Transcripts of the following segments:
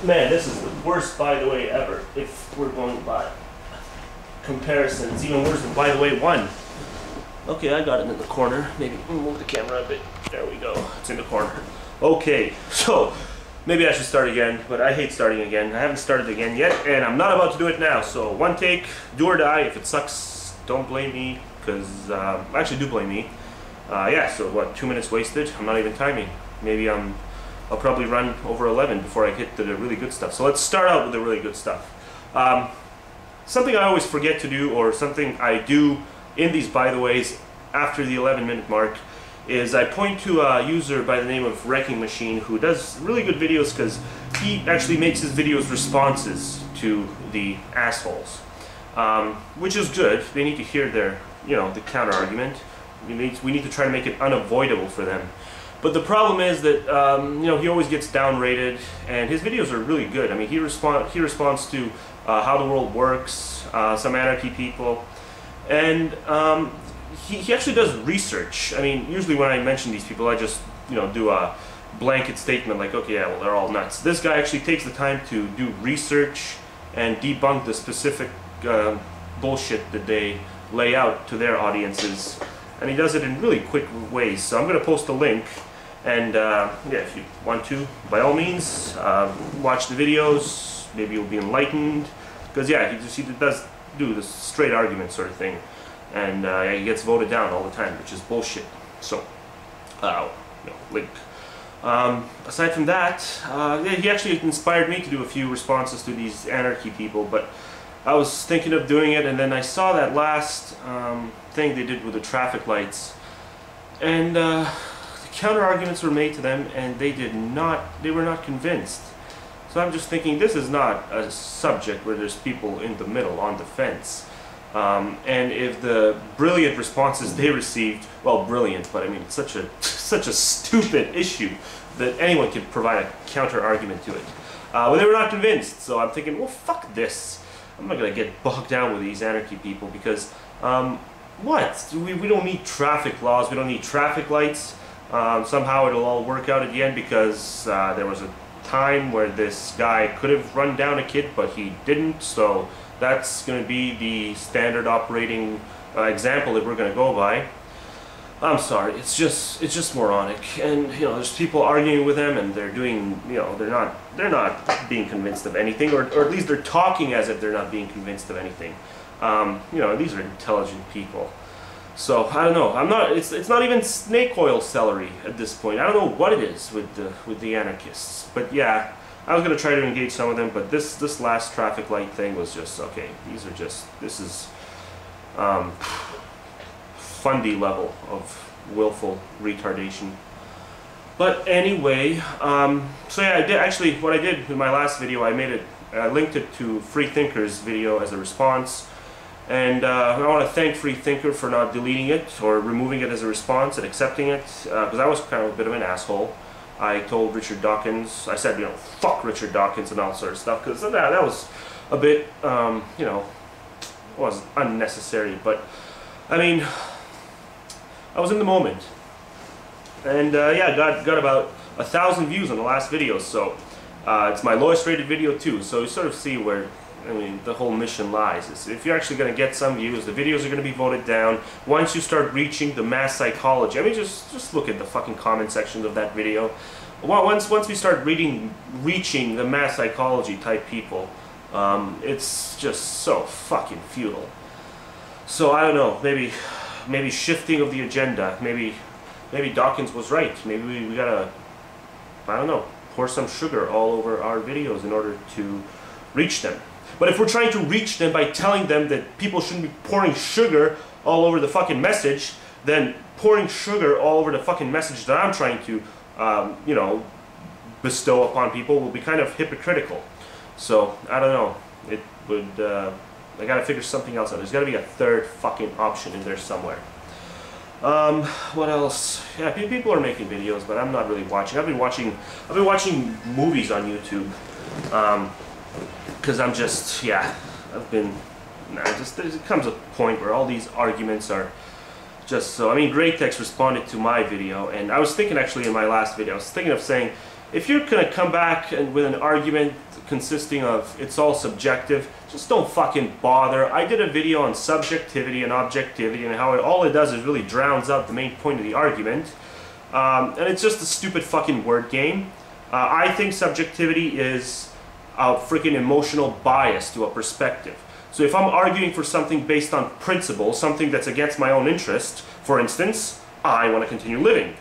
Man, this is the worst by the way ever, if we're going by comparison. It's even worse than by the way 1. Okay, I got it in the corner. Maybe move the camera a bit. There we go. It's in the corner. Okay, so maybe I should start again, but I hate starting again. I haven't started again yet, and I'm not about to do it now. So one take, do or die. If it sucks, don't blame me, because actually do blame me. Yeah, so what, 2 minutes wasted? I'm not even timing. Maybe I'll probably run over 11 before I get to the really good stuff. So let's start out with the really good stuff. Something I always forget to do, or something I do in these by the ways after the 11-minute mark, is I point to a user by the name of Wrecking Machine who does really good videos because he actually makes his videos responses to the assholes, which is good. They need to hear their, the counter argument. We need to try to make it unavoidable for them. But the problem is that he always gets downrated, and his videos are really good. I mean, he responds to how the world works, some anarchy people, and he actually does research. I mean, usually when I mention these people, I just do a blanket statement like, okay, yeah, well, they're all nuts. This guy actually takes the time to do research and debunk the specific bullshit that they lay out to their audiences, and he does it in really quick ways. So I'm going to post a link. And yeah, if you want to, by all means, watch the videos. Maybe you'll be enlightened. Because yeah, he does do this straight argument sort of thing, and he gets voted down all the time, which is bullshit. So, link. Aside from that, yeah, he actually inspired me to do a few responses to these anarchy people. But I was thinking of doing it, and then I saw that last thing they did with the traffic lights, and counter arguments were made to them, and they were not convinced. So I'm just thinking, this is not a subject where there's people in the middle on the fence. And if the brilliant responses they received, well, brilliant, but I mean, it's such a stupid issue that anyone can provide a counter argument to it. Well, they were not convinced. So I'm thinking, well, fuck this. I'm not gonna get bogged down with these anarchy people because what? We don't need traffic laws. We don't need traffic lights. Somehow it'll all work out at the end because there was a time where this guy could have run down a kid, but he didn't. So that's going to be the standard operating example that we're going to go by. I'm sorry, it's just moronic, and there's people arguing with them, and they're doing, they're not being convinced of anything, or at least they're talking as if they're not being convinced of anything. These are intelligent people. So I don't know. It's not even snake oil celery at this point. I don't know what it is with the anarchists. But yeah, I was gonna try to engage some of them. But this last traffic light thing was just okay. This is Fundy level of willful retardation. But anyway, so yeah, what I did in my last video, I linked it to Freethinker's video as a response. And I want to thank Freethinker for not deleting it or removing it as a response and accepting it, because I was kind of a bit of an asshole. I told Richard Dawkins, I said, fuck Richard Dawkins and all sort of stuff, because that was a bit, was unnecessary. But I mean, I was in the moment, and yeah, got about 1,000 views on the last video. So it's my lowest rated video too. So you sort of see where, the whole mission lies. Is if you're actually going to get some views, the videos are going to be voted down. Once you start reaching the mass psychology, I mean, just look at the fucking comment sections of that video. Once we start reaching the mass psychology type people, it's just so fucking futile. So I don't know. Maybe shifting of the agenda. Maybe Dawkins was right. Maybe we gotta, I don't know, pour some sugar all over our videos in order to reach them. But if we're trying to reach them by telling them that people shouldn't be pouring sugar all over the fucking message, then pouring sugar all over the fucking message that I'm trying to, bestow upon people will be kind of hypocritical. So, I don't know. It would, I gotta figure something else out. There's gotta be a third fucking option in there somewhere. What else? Yeah, people are making videos, but I'm not really watching. I've been watching movies on YouTube. Because I'm just, yeah, there comes a point where all these arguments are just so, I mean, Gratex responded to my video, and I was thinking actually in my last video, I was thinking of saying, if you're gonna come back and with an argument consisting of it's all subjective, just don't fucking bother. I did a video on subjectivity and objectivity and how all it does is really drowns out the main point of the argument. And it's just a stupid fucking word game. I think subjectivity is a freaking emotional bias to a perspective. So if I'm arguing for something based on principle, something that's against my own interest, for instance, I want to continue living.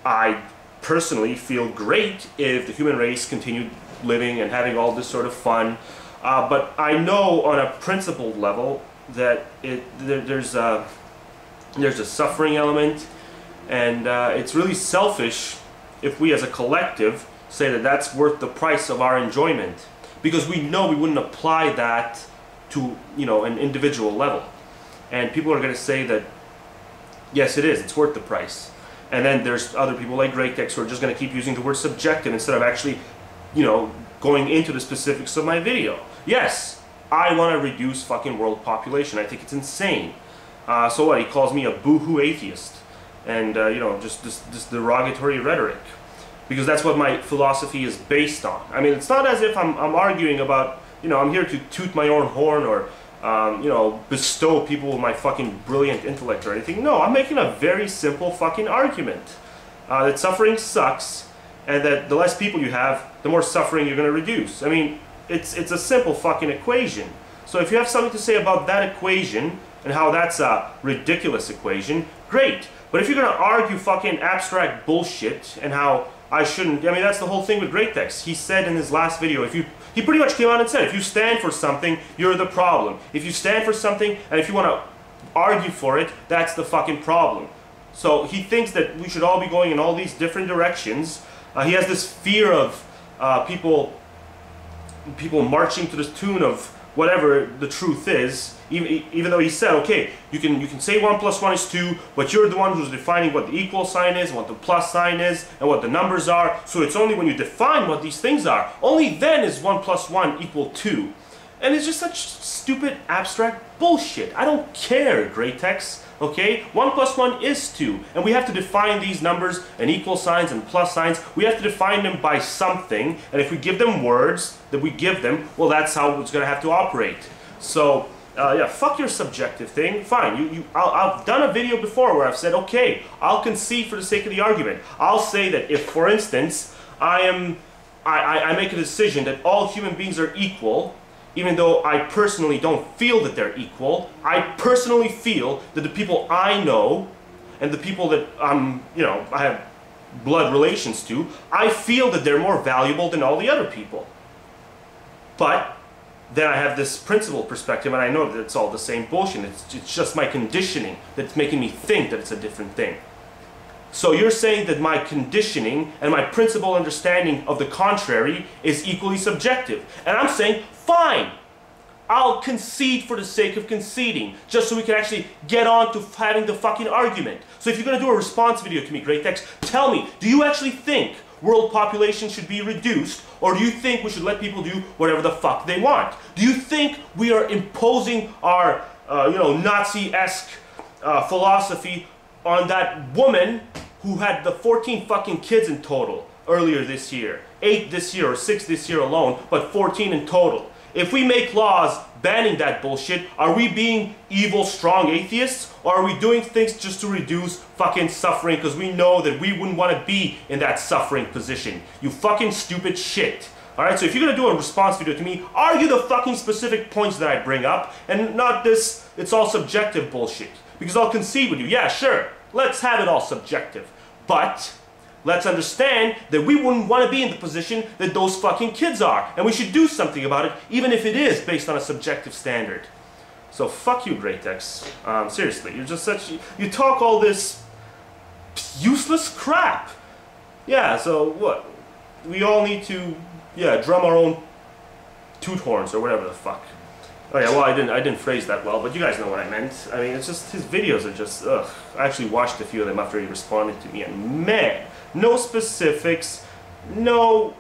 I personally feel great if the human race continued living and having all this sort of fun. But I know on a principled level that there's a suffering element, and it's really selfish if we as a collective say that that's worth the price of our enjoyment, because we know we wouldn't apply that to, you know, an individual level. And people are going to say that yes, it is, it's worth the price. And then there's other people like Gratex who are just going to keep using the word subjective instead of actually, you know, going into the specifics of my video. Yes, I want to reduce fucking world population. I think it's insane. So what? He calls me a boohoo atheist, and you know, just this derogatory rhetoric, because that's what my philosophy is based on. I mean, it's not as if I'm arguing about, you know, I'm here to toot my own horn or you know, bestow people with my fucking brilliant intellect or anything. No, I'm making a very simple fucking argument that suffering sucks, and that the less people you have, the more suffering you're going to reduce. I mean, it's a simple fucking equation. So if you have something to say about that equation and how that's a ridiculous equation, great. But if you're going to argue fucking abstract bullshit and how I shouldn't, I mean, that's the whole thing with Gratex. He said in his last video, he pretty much came out and said, if you stand for something, you're the problem. If you stand for something, and if you want to argue for it, that's the fucking problem. So he thinks that we should all be going in all these different directions. He has this fear of people marching to the tune of whatever the truth is, even though he said, okay, you can say 1 + 1 is 2, but you're the one who's defining what the equal sign is, what the plus sign is, and what the numbers are. So it's only when you define what these things are, only then is 1 + 1 = 2. And it's just such stupid abstract bullshit. I don't care, Gratex. Okay, 1 + 1 is 2, and we have to define these numbers and equal signs and plus signs. We have to define them by something, and if we give them words that we give them, well, that's how it's going to have to operate. So yeah, fuck your subjective thing. Fine, I've done a video before where I've said, okay, I'll concede for the sake of the argument. I'll say that if, for instance, I make a decision that all human beings are equal, even though I personally don't feel that they're equal, I personally feel that the people I know and the people that you know, I have blood relations to, I feel that they're more valuable than all the other people. But then I have this principle perspective, and I know that it's all the same bullshit. It's just my conditioning that's making me think that it's a different thing. So you're saying that my conditioning and my principle understanding of the contrary is equally subjective. And I'm saying, fine, I'll concede for the sake of conceding, just so we can actually get on to having the fucking argument. So if you're going to do a response video to me, Gratex, tell me, do you actually think world population should be reduced, or do you think we should let people do whatever the fuck they want? Do you think we are imposing our, you know, Nazi-esque philosophy on that woman who had the 14 fucking kids in total earlier this year? 8 this year, or 6 this year alone, but 14 in total. If we make laws banning that bullshit, are we being evil, strong atheists? Or are we doing things just to reduce fucking suffering because we know that we wouldn't want to be in that suffering position? You fucking stupid shit. Alright, so if you're going to do a response video to me, argue the fucking specific points that I bring up, and not this, it's all subjective bullshit. Because I'll concede with you, yeah, sure, let's have it all subjective. But let's understand that we wouldn't want to be in the position that those fucking kids are. And we should do something about it, even if it is based on a subjective standard. So fuck you, Gratex. Seriously, you're just such... You talk all this useless crap. Yeah, so what? We all need to, yeah, drum our own toot horns or whatever the fuck. Oh yeah, well, I didn't phrase that well, but you guys know what I meant. I mean, it's just, his videos are just, ugh. I actually watched a few of them after he responded to me, and man, no specifics, no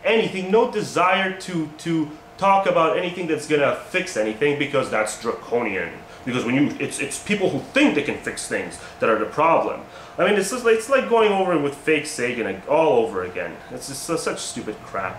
anything, no desire to talk about anything that's gonna fix anything, because that's draconian. Because when it's people who think they can fix things that are the problem. I mean, it's like going over with fake Sagan all over again. It's just such stupid crap.